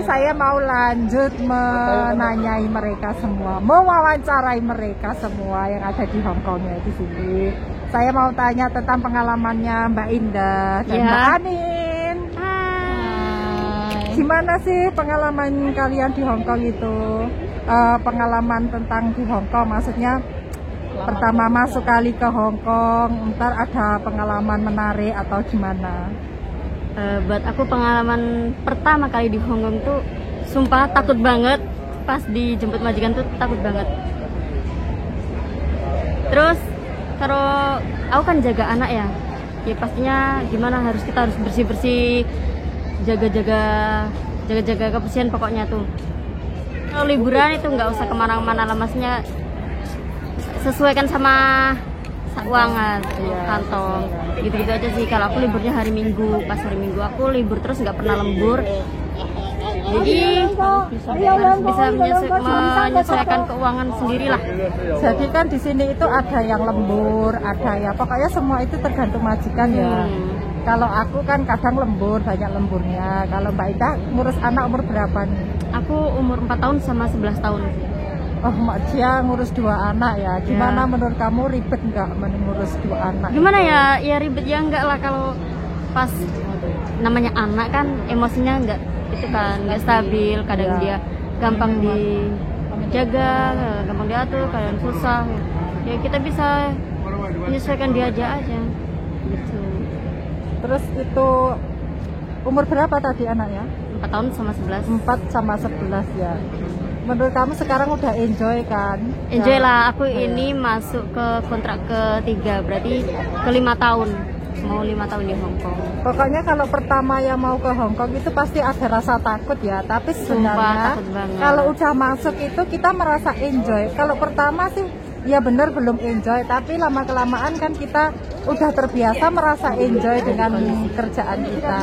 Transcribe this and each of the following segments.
Saya mau lanjut menanyai mereka semua, mewawancarai mereka semua yang ada di Hong Kong ya di sini. Saya mau tanya tentang pengalamannya Mbak Indah dan Mbak Anin. Hai. Gimana sih pengalaman kalian di Hong Kong itu? Pengalaman tentang di Hong Kong, maksudnya pertama masuk kali ke Hong Kong, ntar ada pengalaman menarik atau gimana? Buat aku pengalaman pertama kali di Hong Kong tuh sumpah takut banget. Pas dijemput majikan tuh takut banget. Terus kalau aku kan jaga anak ya pastinya gimana, kita harus bersih-bersih, jaga-jaga kebersihan pokoknya tuh. Kalau liburan itu nggak usah kemana-mana lah, maksudnya sesuaikan sama keuangan, kantong, gitu-gitu aja sih. Kalau aku liburnya hari Minggu, pas hari Minggu aku libur terus nggak pernah lembur, jadi bisa menyesuaikan keuangan sendiri lah. Jadi kan di sini itu ada yang lembur, ada ya pokoknya semua itu tergantung majikan ya. Kalau aku kan kadang lembur, banyak lemburnya. Kalau Mbak Ida ngurus anak umur berapa nih? Aku umur 4 tahun sama 11 tahun. Oh, Mak Cia ngurus 2 anak ya. Gimana menurut kamu, ribet nggak mengurus 2 anak? Gimana ya? Ya ribet ya enggak lah, kalau pas namanya anak kan emosinya enggak itu kan enggak stabil, kadang dia gampang dijaga, gampang diatur, kadang susah. Ya kita bisa menyesuaikan dia aja gitu. Terus itu umur berapa tadi anaknya? 4 tahun sama 11. 4 sama 11 ya. Menurut kamu sekarang udah enjoy kan? Enjoy lah, aku ini masuk ke kontrak ketiga, berarti ke 5 tahun. Mau 5 tahun di Hong Kong. Pokoknya kalau pertama yang mau ke Hong Kong itu pasti ada rasa takut ya. Tapi sebenarnya kalau udah masuk itu kita merasa enjoy. Kalau pertama sih ya bener belum enjoy, tapi lama-kelamaan kan kita udah terbiasa merasa enjoy dengan kerjaan kita.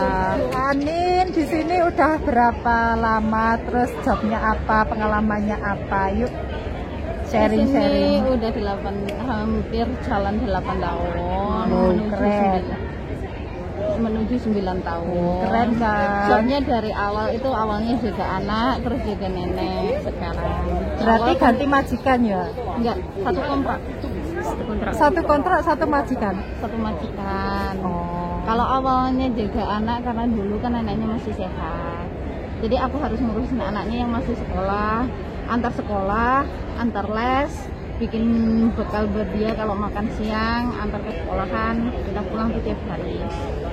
Anin di sini udah berapa lama, terus jobnya apa, pengalamannya apa? Yuk sharing-sharing. Udah hampir jalan 8 tahun. Keren. Menuju 9 tahun. Keren kan? Jobnya dari awalnya juga anak, terus juga nenek sekarang. Berarti ganti majikan ya? Enggak, satu kontrak. Satu kontrak, satu majikan? Satu majikan. Oh. Kalau awalnya jaga anak, karena dulu kan anaknya masih sehat, jadi aku harus ngurusin anaknya yang masih sekolah, antar les, bikin bekal buat dia kalau makan siang, antar ke sekolahan, kita pulang tuh tiap hari.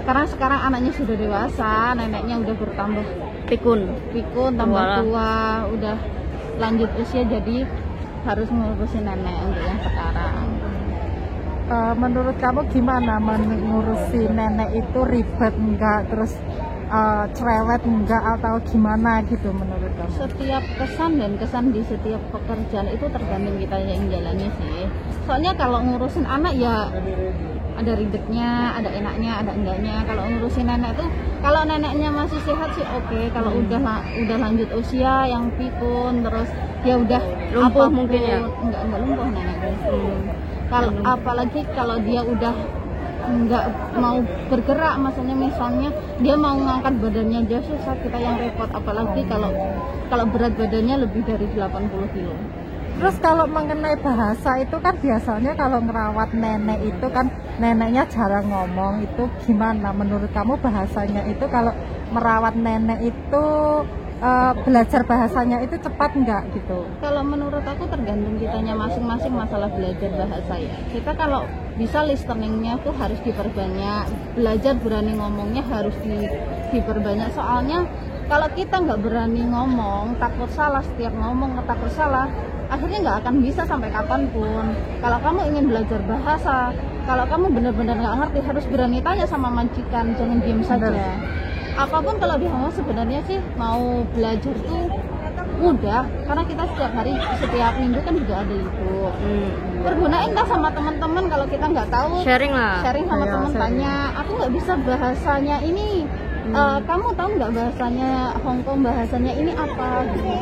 Karena sekarang anaknya sudah dewasa, neneknya udah bertambah pikun tambah tua, udah lanjut usia, jadi harus ngurusin nenek untuk yang sekarang. Menurut kamu gimana mengurusi nenek itu, ribet enggak, terus cerewet enggak, atau gimana gitu menurut kamu? Setiap kesan di setiap pekerjaan itu tergantung kita yang jalani sih. Soalnya kalau ngurusin anak ya ada ribetnya, ada enaknya, ada enggaknya. Kalau ngurusin nenek tuh, kalau neneknya masih sehat sih oke. Kalau udah lanjut usia yang pikun, terus ya udah lumpuh mungkin ya? Enggak lumpuh neneknya. Kalau apalagi kalau dia udah nggak mau bergerak, misalnya dia mau ngangkat badannya aja susah, kita yang repot, apalagi kalau berat badannya lebih dari 80 kilo. Terus kalau mengenai bahasa itu kan biasanya kalau ngerawat nenek itu kan neneknya jarang ngomong, itu gimana menurut kamu bahasanya itu kalau merawat nenek itu belajar bahasanya itu cepat nggak gitu? Kalau menurut aku tergantung kitanya masing-masing masalah belajar bahasa ya. Kita kalau bisa listeningnya tuh harus diperbanyak, belajar berani ngomongnya harus diperbanyak. Soalnya kalau kita nggak berani ngomong, takut salah, setiap ngomong takut salah, akhirnya nggak akan bisa sampai kapanpun. Kalau kamu ingin belajar bahasa, kalau kamu benar-benar nggak ngerti, harus berani tanya sama majikan, jangan diem saja. Apapun kalau di Hong Kong sebenarnya sih mau belajar tuh mudah, karena kita setiap minggu kan juga ada libur. Pergunain dah sama teman-teman, kalau kita nggak tahu sharing sama teman, tanya, aku nggak bisa bahasanya ini, kamu tahu nggak bahasanya Hong Kong, bahasanya ini apa gitu.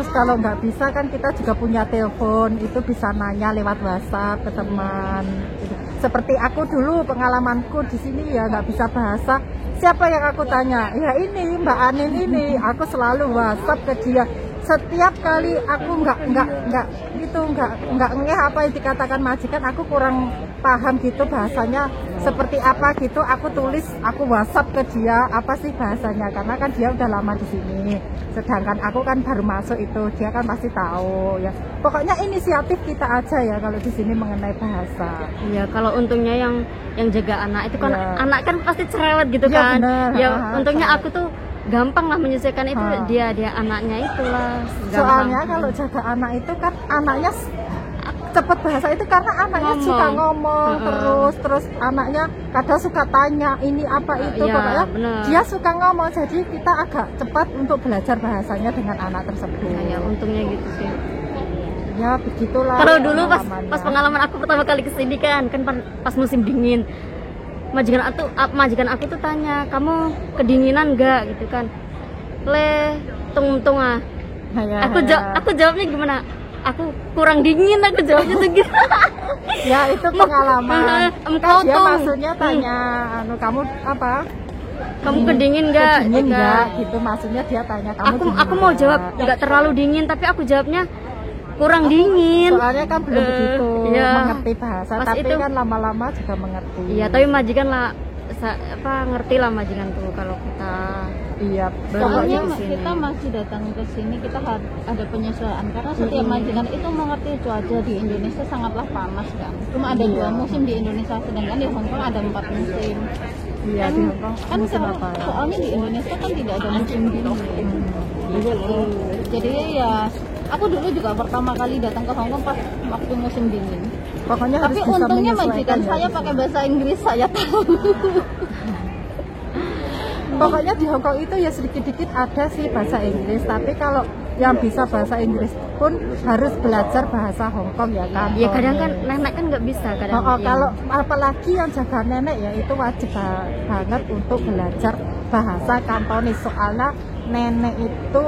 Terus kalau nggak bisa kan kita juga punya telepon, itu bisa nanya lewat WhatsApp ke teman. Seperti aku dulu pengalamanku di sini ya nggak bisa bahasa, siapa yang aku tanya? Ya ini Mbak Anin ini, aku selalu WhatsApp ke dia. Setiap kali aku nggak ngeh apa yang dikatakan majikan, aku kurang paham gitu bahasanya seperti apa gitu, aku tulis, aku WhatsApp ke dia apa sih bahasanya, karena kan dia udah lama di sini, sedangkan aku kan baru masuk itu, dia kan pasti tahu ya. Pokoknya inisiatif kita aja ya kalau di sini mengenai bahasa. Iya, kalau untungnya yang jaga anak itu kan anak kan pasti cerewet gitu Ya, kan. bener. Ya untungnya aku tuh gampang lah menyesuaikan itu, dia anaknya itulah gampang. Soalnya kalau jaga anak itu kan anaknya cepet bahasa itu karena anaknya suka ngomong terus anaknya kadang suka tanya ini apa itu, pokoknya dia suka ngomong, jadi kita agak cepat untuk belajar bahasanya dengan anak tersebut. Ya untungnya gitu sih. Ya begitulah. Kalau dulu pas pengalaman aku pertama kali kesini kan pas musim dingin, majikan aku tuh tanya, kamu kedinginan nggak gitu kan? Tung ah. Aku jawabnya gimana? Aku kurang dingin, aku jawabnya tuh gitu. Ya itu pengalaman. Kan dia maksudnya tanya, kamu apa? Kamu kedingin nggak? Kedingin nggak? Gitu maksudnya dia tanya kamu. Aku mau jawab nggak terlalu dingin, tapi aku jawabnya kurang dingin. Soalnya kan belum begitu mengerti bahasa, tapi itu, kan lama-lama juga mengerti. Iya, tapi majikan lah ngerti lah majikan tuh kalau kita. Iya, soalnya kita masih datang ke sini, kita ada penyesuaian karena setiap majikan itu mengerti cuaca di Indonesia sangatlah panas kan. Cuma ada 2 musim di Indonesia, sedangkan di Hongkong ada 4 musim. Iya, di Hongkong kan soalnya di Indonesia kan tidak ada musim dingin. Jadi ya aku dulu juga pertama kali datang ke Hongkong pas waktu musim dingin. Pokoknya tapi untungnya majikan saya pakai bahasa Inggris, saya tahu. Pokoknya di Hongkong itu ya sedikit-sedikit ada sih bahasa Inggris, tapi kalau yang bisa bahasa Inggris pun harus belajar bahasa Hongkong ya kan. Iya, kadang kan nenek kan nggak bisa kadang. Kalau apalagi yang jaga nenek ya itu wajib banget untuk belajar bahasa Kantonis, soalnya nenek itu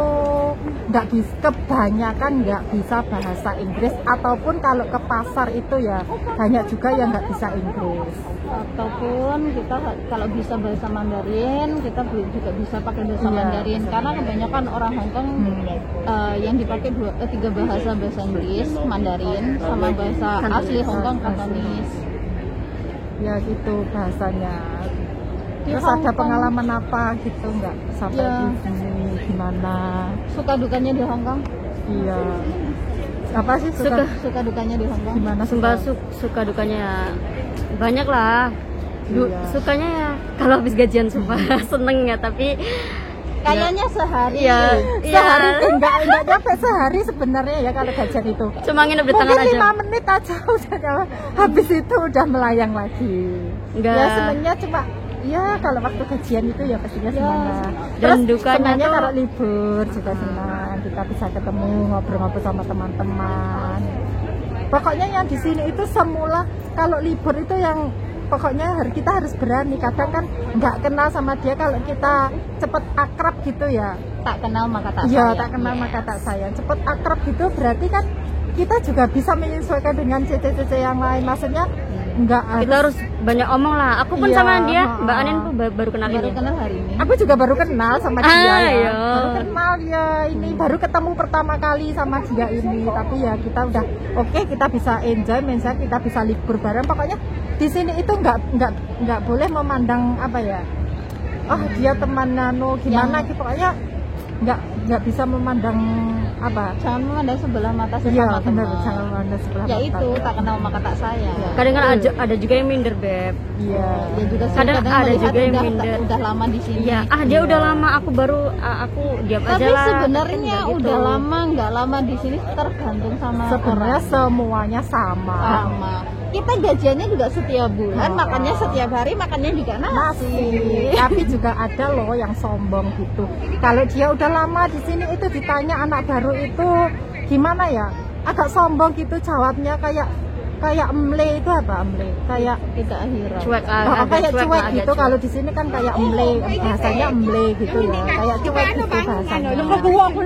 kebanyakan nggak bisa bahasa Inggris, ataupun kalau ke pasar itu ya banyak juga yang nggak bisa Inggris. Ataupun kita kalau bisa bahasa Mandarin, kita juga bisa pakai bahasa Mandarin, karena kebanyakan orang Hongkong yang dipakai 3 bahasa Inggris, Mandarin sama bahasa asli Hongkong Kantonis. Ya gitu bahasanya. Terus ada pengalaman apa gitu nggak sampai di sini, gimana? Suka dukanya di Hongkong? Iya. Apa sih suka dukanya di Hongkong? Gimana? Suka dukanya banyak lah. Sukanya ya kalau habis gajian sumpah seneng ya, tapi kayaknya sehari. Sehari enggak sampai sehari sebenarnya ya kalau gajian itu. Cuma nginep di tangan aja. 5 menit aja udah habis itu udah melayang lagi. Ya senengnya cuma ya kalau waktu gajian itu ya pastinya semangat. Dan dukanya tuh kalau libur juga senang, kita bisa ketemu ngobrol-ngobrol sama teman-teman. Pokoknya yang di sini itu semula kalau libur itu yang pokoknya kita harus berani. Kadang kan nggak kenal sama dia, kalau kita cepet akrab gitu ya. Tak kenal maka tak sayang. Iya, tak kenal maka tak sayang. Cepet akrab gitu berarti kan kita juga bisa menyesuaikan dengan cece-cece yang lain. Maksudnya kita harus banyak omong lah. Aku pun sama dia, Mbak Anin pun baru kenal hari ini. Aku juga baru kenal sama dia ya. Baru kenal ya ini, baru ketemu pertama kali sama dia ini. Tapi ya kita udah oke, kita bisa enjoy, misalnya kita bisa libur bareng. Pokoknya di sini itu nggak boleh memandang apa ya. Dia teman gimana gitu. Pokoknya nggak bisa memandang apa, jangan memandang sebelah mata sesama teman. Jangan memandang sebelah mata. Ya itu tak kenal maka tak sayang. Kadang kan ada juga yang minder, Beb. Iya. Ya juga kadang ada juga yang minder. Udah lama di sini. Iya. Dia udah lama, aku diam aja lah. Tapi sebenarnya udah lama nggak lama di sini tergantung sama sebenarnya orang. Semuanya sama. Kita gajiannya juga setiap bulan, makannya setiap hari, makannya juga nasi. Tapi juga ada loh yang sombong gitu. Kalau dia udah lama di sini itu ditanya anak baru itu gimana ya, agak sombong gitu jawabnya, kayak kayak emle itu apa emle? Kayak tidak hirau. Cuek, kayak cuek agak gitu. cuek. Kalau di sini kan kayak emle, bahasanya emle gitu ya. Kayak cuek gitu bahasanya.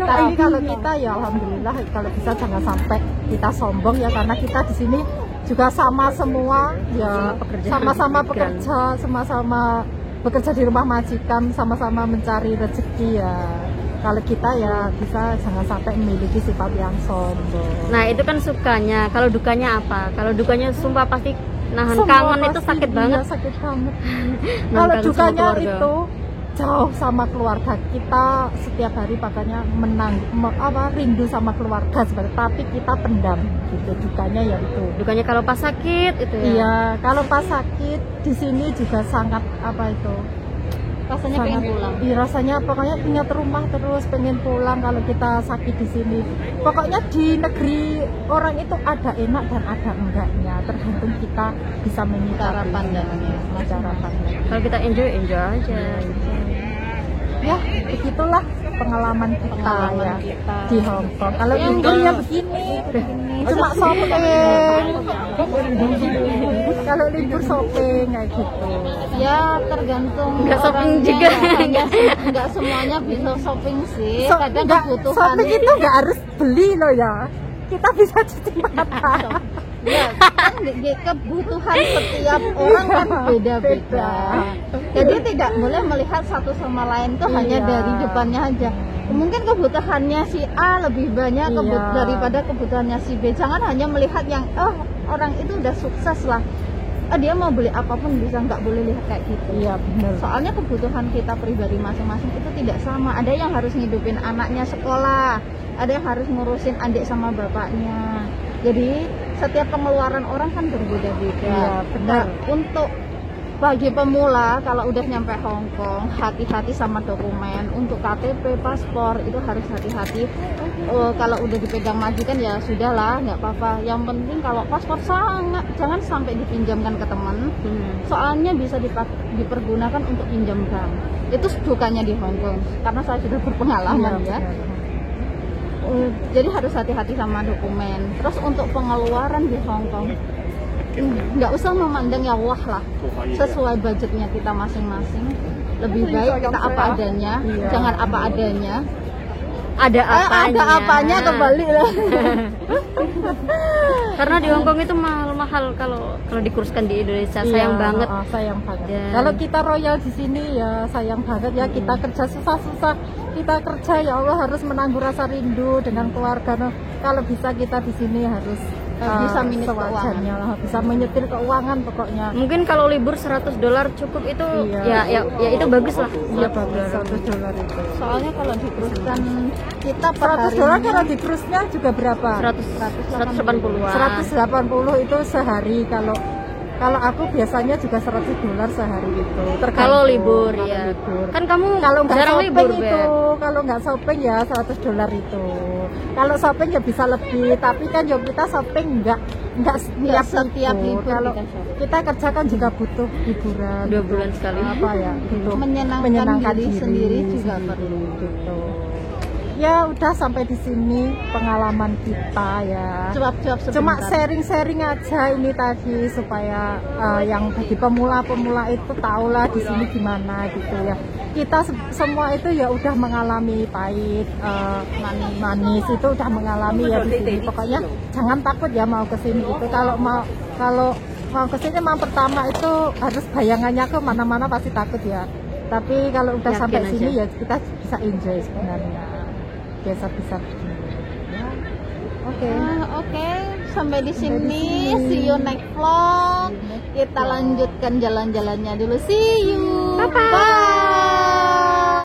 Tapi kalau kita ya alhamdulillah kalau bisa jangan sampai kita sombong ya, karena kita di sini juga sama semua ya, sama-sama bekerja, sama-sama bekerja di rumah majikan, sama-sama mencari rezeki ya. Kalau kita ya bisa jangan sampai memiliki sifat yang sombong. Nah itu kan sukanya, kalau dukanya apa? Kalau dukanya sumpah pasti nahan Semua kangen itu pasti sakit iya, banget. sakit banget. Nahan Kalau kangen sama dukanya keluarga. itu jauh sama keluarga, kita setiap hari makanya rindu sama keluarga sebenarnya, tapi kita pendam gitu. Dukanya ya itu. Dukanya kalau pas sakit itu ya. Iya, kalau pas sakit di sini juga sangat Rasanya pengen pulang. Iya, rasanya pokoknya ingat rumah terus, pengen pulang kalau kita sakit di sini. Pokoknya di negeri orang itu ada enak dan ada enggaknya, tergantung kita bisa menyikapi Cara pandangnya. cara pandang. Kalau kita enjoy aja. Ya begitulah pengalaman kita ya kita. di Hong Kong. Kalau Ya, libur ya begini, cuma shopping. Kalau libur shopping kayak gitu. Ya tergantung Nggak shopping orangnya, juga. nggak semuanya bisa shopping sih. Kadang Nggak, kebutuhan shopping itu nggak harus beli loh ya. Kita bisa cuci mata. ya kan kebutuhan setiap orang kan beda-beda. Jadi tidak boleh melihat satu sama lain tuh hanya Iya. dari depannya aja. Mungkin kebutuhannya si A lebih banyak Iya. daripada kebutuhannya si B. Jangan hanya melihat yang orang itu udah sukses lah. Dia mau beli apapun bisa, nggak boleh lihat kayak gitu. Iya benar. Soalnya kebutuhan kita pribadi masing-masing itu tidak sama. Ada yang harus ngidupin anaknya sekolah, ada yang harus ngurusin adik sama bapaknya. Jadi setiap pengeluaran orang kan berbeda-beda. Iya, benar. Nah, untuk bagi pemula kalau udah nyampe Hong Kong, hati-hati sama dokumen. Untuk KTP, paspor itu harus hati-hati. Kalau udah dipegang majikan ya sudahlah, nggak apa-apa. Yang penting kalau paspor jangan sampai dipinjamkan ke teman. Soalnya bisa dipergunakan untuk pinjam bank. Itu dukanya di Hong Kong karena saya sudah berpengalaman ya. Jadi harus hati-hati sama dokumen. Terus untuk pengeluaran di Hong Kong nggak usah memandang ya wah lah, sesuai budgetnya kita masing-masing. Lebih baik kita apa adanya, jangan apa adanya. Ada apanya kembali lah. Karena di Hong Kong itu mahal kalau dikuruskan di Indonesia. Sayang banget. Sayang banget. Dan kalau kita royal di sini ya sayang banget ya, kita kerja susah-susah, kita kerja ya Allah harus menanggung rasa rindu dengan keluarga. Nah, kalau bisa kita di sini harus bisa menyetir sewajarnya lah, bisa menyetir keuangan pokoknya. mungkin kalau libur $100 cukup itu ya itu bagus lah. Iya bagus, $100 itu. Soalnya kalau diteruskan kita per $100 harinya kalau di cruise-nya juga berapa? 180-an. 180 itu sehari. Kalau aku biasanya juga $100 sehari itu. Kalau libur kalau ya. libur. Kan kamu Kalau nggak jarang shopping libur, itu, Beb. kalau nggak shopping ya $100 itu. Kalau shopping ya bisa lebih, tapi kan ya kita shopping nggak setiap libur Kalau kita shopping. kita kerja kan juga butuh hiburan. 2 bulan sekali. Apa ya? Gitu. menyenangkan diri sendiri juga perlu. Gitu. Ya udah sampai di sini pengalaman kita ya. Cuap-cuap Cuma sebentar. sharing-sharing aja ini tadi supaya yang bagi pemula-pemula itu tahulah di sini gimana gitu ya. Kita semua itu ya udah mengalami pahit, manis itu udah mengalami ya di sini. Pokoknya jangan takut ya mau ke sini itu. Kalau mau ke sini memang pertama itu harus bayangannya ke mana-mana pasti takut ya. Tapi kalau udah Yakin sampai aja. sini ya kita bisa enjoy sebenarnya. Biasa-bisa begini. Ya. Oke, sampai di sini. See you next vlog. Kita lanjutkan jalan-jalannya dulu. See you. Bye.